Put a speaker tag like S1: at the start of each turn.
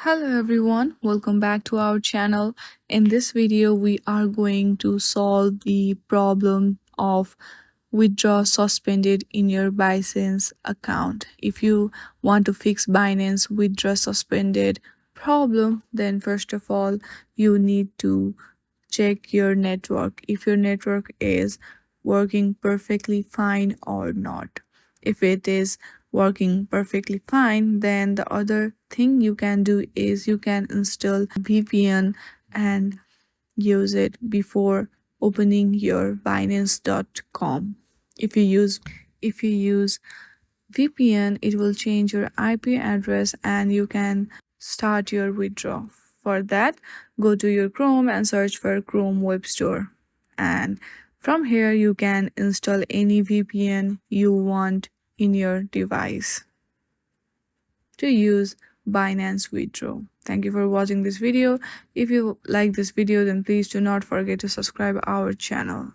S1: Hello everyone, welcome back to our channel. In this video, we are going to solve the problem of withdraw suspended in your Binance account. If you want to fix Binance withdraw suspended problem, then first of all, you need to check your network if your network is working perfectly fine or not. If it is working perfectly fine, then the other thing you can do is you can install VPN and use it before opening your Binance.com. If you use VPN, it will change your IP address and you can start your withdrawal. For that, go to your Chrome and search for Chrome Web Store. And from here, you can install any VPN you want in your device to use Binance Withdraw. Thank you for watching this video. If you like this video, then please do not forget to subscribe our channel.